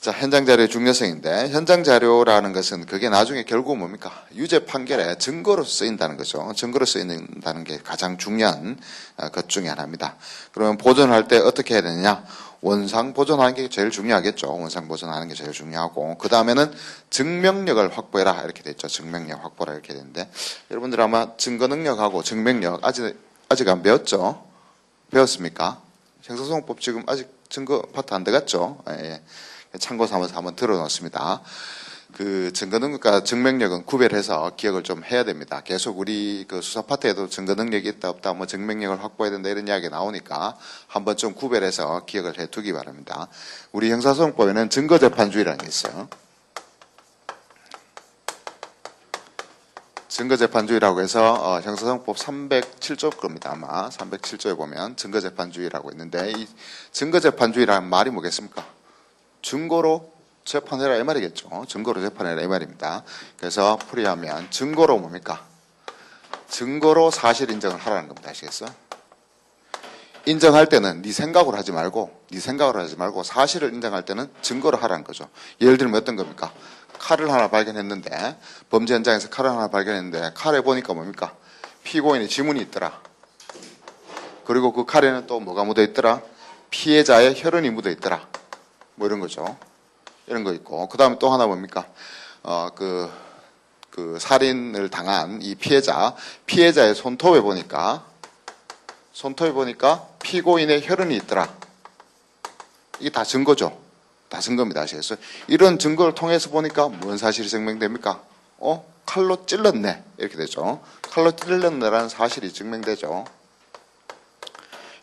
자, 현장 자료의 중요성인데, 현장 자료라는 것은 그게 나중에 결국 뭡니까? 유죄 판결에 증거로 쓰인다는 거죠. 증거로 쓰인다는 게 가장 중요한 것 중에 하나입니다. 그러면 보존할 때 어떻게 해야 되느냐? 원상 보존하는 게 제일 중요하겠죠. 원상 보존하는 게 제일 중요하고, 그 다음에는 증명력을 확보해라 이렇게 돼 있죠. 증명력 확보라 이렇게 되는데, 여러분들 아마 증거 능력하고 증명력 아직 안 배웠죠? 배웠습니까? 형사소송법 지금 아직 증거 파트 안 돼갔죠? 예. 참고 삼아서 한번 들어놓습니다. 그 증거 능력과 증명력은 구별해서 기억을 좀 해야 됩니다. 계속 우리 그 수사 파트에도 증거 능력이 있다 없다, 뭐 증명력을 확보해야 된다 이런 이야기 나오니까 한번 좀 구별해서 기억을 해두기 바랍니다. 우리 형사소송법에는 증거재판주의라는 게 있어요. 증거재판주의라고 해서 형사소송법 307조 겁니다. 아마 307조에 보면 증거재판주의라고 있는데, 이 증거재판주의라는 말이 뭐겠습니까? 증거로 재판해라 이 말이겠죠. 증거로 재판해라 이 말입니다. 그래서 풀이하면 증거로 뭡니까? 증거로 사실 인정을 하라는 겁니다. 아시겠어요? 인정할 때는 네 생각으로 하지 말고 사실을 인정할 때는 증거로 하라는 거죠. 예를 들면 어떤 겁니까? 칼을 하나 발견했는데, 범죄 현장에서 칼을 하나 발견했는데 칼에 보니까 뭡니까? 피고인의 지문이 있더라. 그리고 그 칼에는 또 뭐가 묻어 있더라? 피해자의 혈흔이 묻어 있더라. 뭐 이런 거죠. 이런 거 있고, 그 다음에 또 하나 뭡니까? 그 살인을 당한 이 피해자의 손톱에 보니까 피고인의 혈흔이 있더라. 이게 다 증거죠. 다 증거입니다. 아시겠어요? 이런 증거를 통해서 보니까 뭔 사실이 증명됩니까? 칼로 찔렀네. 이렇게 되죠. 칼로 찔렀네라는 사실이 증명되죠.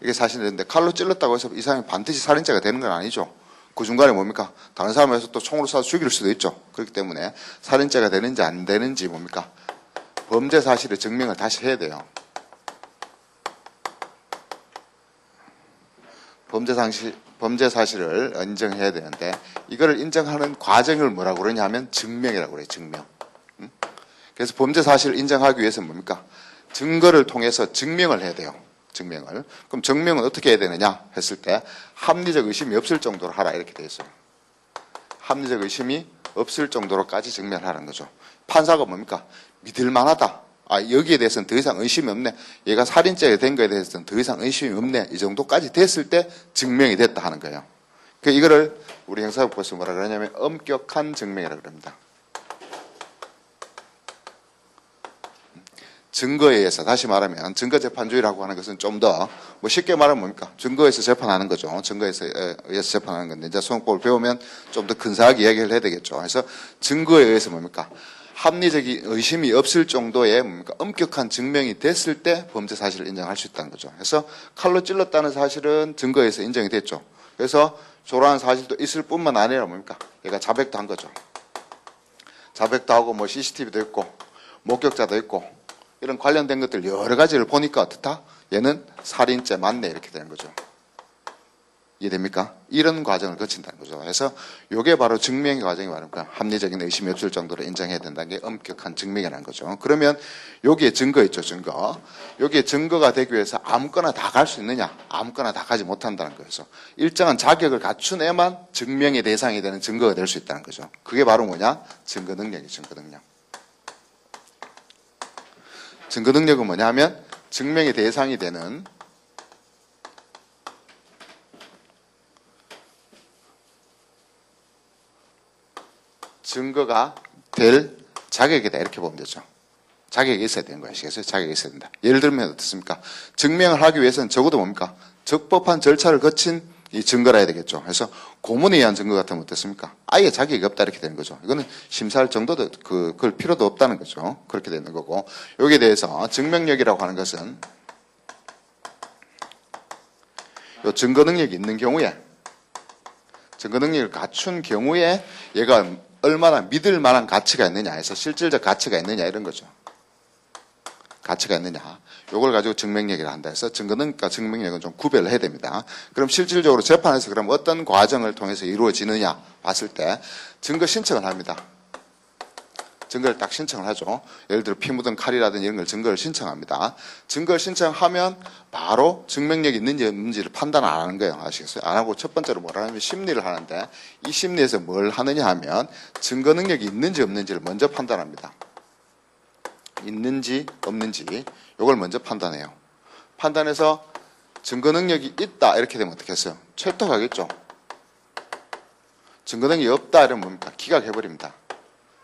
이게 사실인데, 칼로 찔렀다고 해서 이 사람이 반드시 살인자가 되는 건 아니죠. 그 중간에 뭡니까? 다른 사람에서 또 총으로 쏴서 죽일 수도 있죠. 그렇기 때문에 살인자가 되는지 안 되는지 뭡니까? 범죄 사실의 증명을 다시 해야 돼요. 범죄 사실을 인정해야 되는데, 이거를 인정하는 과정을 뭐라고 그러냐면 증명이라고 그래요. 증명. 그래서 범죄 사실을 인정하기 위해서는 뭡니까? 증거를 통해서 증명을 해야 돼요. 증명을. 그럼 증명은 어떻게 해야 되느냐 했을 때, 합리적 의심이 없을 정도로 하라 이렇게 되어 있어요. 합리적 의심이 없을 정도로까지 증명하라는 거죠. 판사가 뭡니까? 믿을 만하다. 여기에 대해서는 더 이상 의심이 없네. 얘가 살인죄가 된 거에 대해서는 더 이상 의심이 없네. 이 정도까지 됐을 때 증명이 됐다 하는 거예요. 이거를 우리 형사법에서 뭐라 그러냐면 엄격한 증명이라고 그럽니다. 증거에 의해서, 다시 말하면 증거재판주의라고 하는 것은 좀 더 뭐 쉽게 말하면 뭡니까? 증거에서 재판하는 거죠. 증거에서 의해서 재판하는 건데, 이제 소송법을 배우면 좀 더 근사하게 이야기를 해야 되겠죠. 그래서 증거에 의해서 뭡니까? 합리적인 의심이 없을 정도의 뭡니까? 엄격한 증명이 됐을 때 범죄 사실을 인정할 수 있다는 거죠. 그래서 칼로 찔렀다는 사실은 증거에서 인정이 됐죠. 그래서 조라한 사실도 있을 뿐만 아니라 뭡니까? 얘가 자백도 한 거죠. 자백도 하고 뭐 CCTV도 있고 목격자도 있고 이런 관련된 것들 여러 가지를 보니까 어떻다? 얘는 살인죄 맞네 이렇게 되는 거죠. 이해됩니까? 이런 과정을 거친다는 거죠. 그래서 이게 바로 증명의 과정이 말입니다. 합리적인 의심이 없을 정도로 인정해야 된다는 게 엄격한 증명이라는 거죠. 그러면 여기에 증거 있죠, 증거. 여기에 증거가 되기 위해서 아무거나 다 갈 수 있느냐? 아무거나 다 가지 못한다는 거예요. 일정한 자격을 갖춘 애만 증명의 대상이 되는 증거가 될 수 있다는 거죠. 그게 바로 뭐냐? 증거 능력이에요, 증거 능력. 증거 능력은 뭐냐 하면 증명의 대상이 되는 증거가 될 자격이다 이렇게 보면 되죠. 자격이 있어야 되는 거예요. 아시겠어요? 자격이 있어야 된다. 예를 들면 어떻습니까? 증명을 하기 위해서는 적어도 뭡니까? 적법한 절차를 거친 이 증거라 해야 되겠죠. 그래서 고문에 의한 증거 같으면 어떻습니까? 아예 자격이 없다 이렇게 되는 거죠. 이거는 심사할 정도도 그걸 필요도 없다는 거죠. 그렇게 되는 거고, 여기에 대해서 증명력이라고 하는 것은 요 증거 능력이 있는 경우에, 증거 능력을 갖춘 경우에 얘가 얼마나 믿을 만한 가치가 있느냐 해서 실질적 가치가 있느냐 이런 거죠. 가치가 있느냐. 요걸 가지고 증명력이라 한다 해서 증거능력과 증명력은 좀 구별을 해야 됩니다. 그럼 실질적으로 재판에서 그럼 어떤 과정을 통해서 이루어지느냐 봤을 때 증거 신청을 합니다. 증거를 딱 신청을 하죠. 예를 들어 피 묻은 칼이라든지 이런 걸 증거를 신청합니다. 증거를 신청하면 바로 증명력이 있는지 없는지를 판단 안 하는 거예요. 아시겠어요? 안 하고 첫 번째로 뭐라 하면 심리를 하는데 이 심리에서 뭘 하느냐 하면 증거 능력이 있는지 없는지를 먼저 판단합니다. 있는지 없는지 이걸 먼저 판단해요. 판단해서 증거 능력이 있다 이렇게 되면 어떻게 했어요? 채택하겠죠. 증거 능력이 없다 이러면 뭡니까? 기각해버립니다.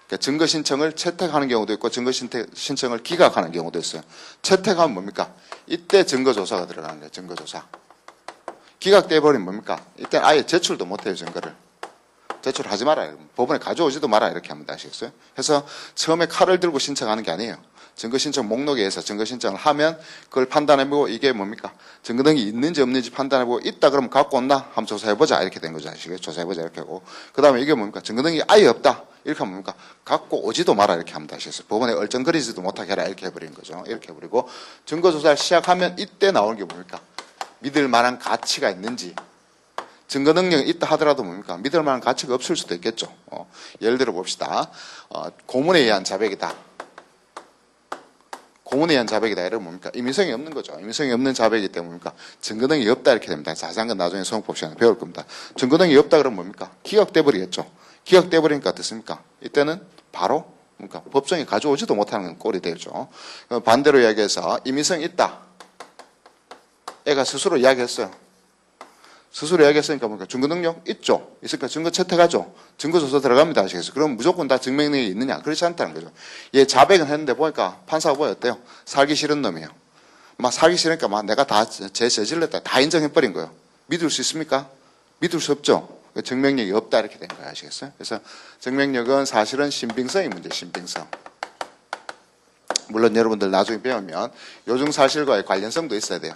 그러니까 증거 신청을 채택하는 경우도 있고 증거 신청을 기각하는 경우도 있어요. 채택하면 뭡니까? 이때 증거 조사가 들어가는 거예요. 증거 조사. 기각돼 버리면 뭡니까? 이때 아예 제출도 못해요. 증거를. 제출하지 말아요. 법원에 가져오지도 마라 이렇게 합니다. 아시겠어요? 그래서 처음에 칼을 들고 신청하는 게 아니에요. 증거신청 목록에서 증거신청을 하면 그걸 판단해보고 이게 뭡니까? 증거 등이 있는지 없는지 판단해보고 있다 그러면 갖고 온나? 한번 조사해보자 이렇게 된 거죠. 아시겠어요? 조사해보자 이렇게 하고 그 다음에 이게 뭡니까? 증거 등이 아예 없다 이렇게 하면 뭡니까? 갖고 오지도 마라 이렇게 합니다. 아시겠어요? 법원에 얼쩡거리지도 못하게 해라 이렇게 해버리는 거죠. 이렇게 해버리고 증거조사를 시작하면 이때 나오는 게 뭡니까? 믿을 만한 가치가 있는지 증거 능력이 있다 하더라도 뭡니까? 믿을 만한 가치가 없을 수도 있겠죠. 예를 들어 봅시다. 고문에 의한 자백이다. 고문에 의한 자백이다. 이러면 뭡니까? 임의성이 없는 거죠. 임의성이 없는 자백이기 때문에 뭡니까? 증거 능력이 없다 이렇게 됩니다. 자세한 건 나중에 소형법 시간에 배울 겁니다. 증거 능력이 없다 그러면 뭡니까? 기각돼 버리겠죠. 기각돼 버리니까 어떻습니까? 이때는 바로 뭡니까? 법정에 가져오지도 못하는 꼴이 되죠. 반대로 이야기해서 임의성이 있다. 애가 스스로 이야기했어요. 스스로 이야기했으니까 뭡니까? 증거 능력 있죠. 있으니까 증거 채택하죠. 증거 조사 들어갑니다. 아시겠어요? 그럼 무조건 다 증명력이 있느냐? 그렇지 않다는 거죠. 얘 자백은 했는데 보니까 판사가 보였대요. 살기 싫은 놈이에요. 막 살기 싫으니까 막 내가 다 제 저질렀다. 다 인정해버린 거예요. 믿을 수 있습니까? 믿을 수 없죠. 증명력이 없다 이렇게 된 거예요. 아시겠어요? 그래서 증명력은 사실은 신빙성이 문제, 신빙성. 물론 여러분들 나중에 배우면 요중 사실과의 관련성도 있어야 돼요.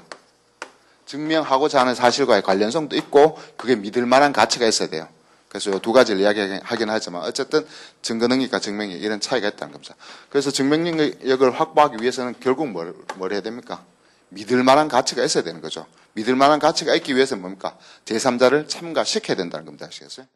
증명하고자 하는 사실과의 관련성도 있고 그게 믿을 만한 가치가 있어야 돼요. 그래서 이 두 가지를 이야기하긴 하지만 어쨌든 증거 능력과 증명력 이런 차이가 있다는 겁니다. 그래서 증명력을 확보하기 위해서는 결국 뭘 해야 됩니까? 믿을 만한 가치가 있어야 되는 거죠. 믿을 만한 가치가 있기 위해서는 뭡니까? 제3자를 참가시켜야 된다는 겁니다. 아시겠어요?